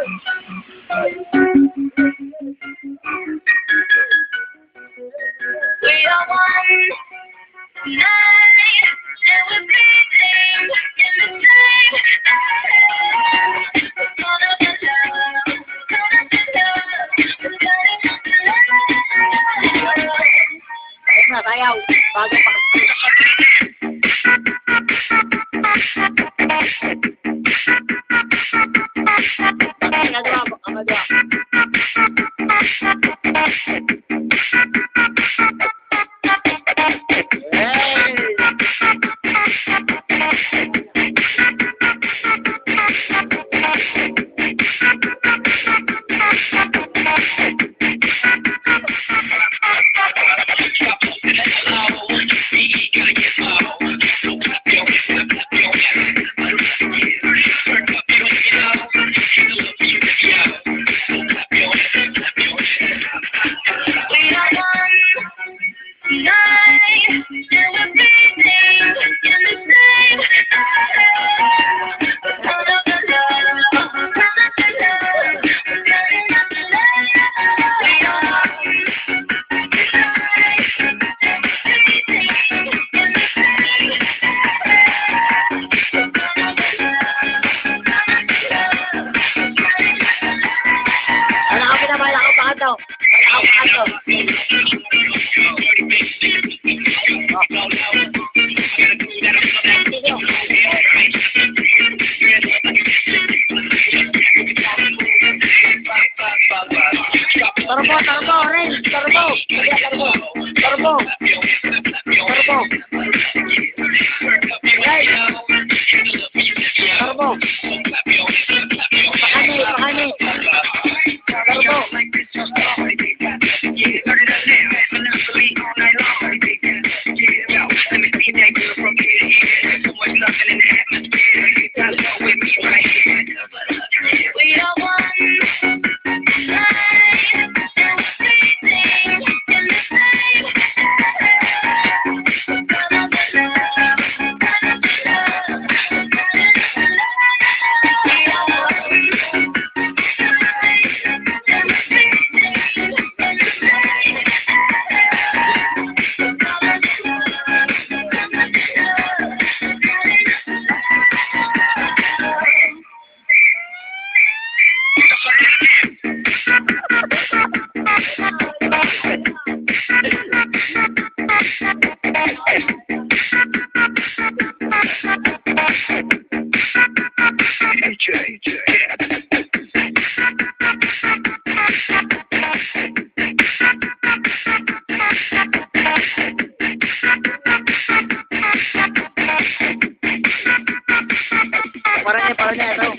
We are one night, and we're breathing in the same air. We're gonna be love, gonna be love, we're gonna be love. Na, sayaw. Bago pa. Nagawa mo, nagawa. Turbo, Ren, turbo. Turbo. Turbo. Turbo. Right. Turbo. Pakani, pakani. Turbo. We are one night, and we're breathing in the same air. We're gonna be love, gonna be love, gonna be love. We are one night, and we're breathing in the same air. We're gonna be love, gonna be love, Parang niya ito.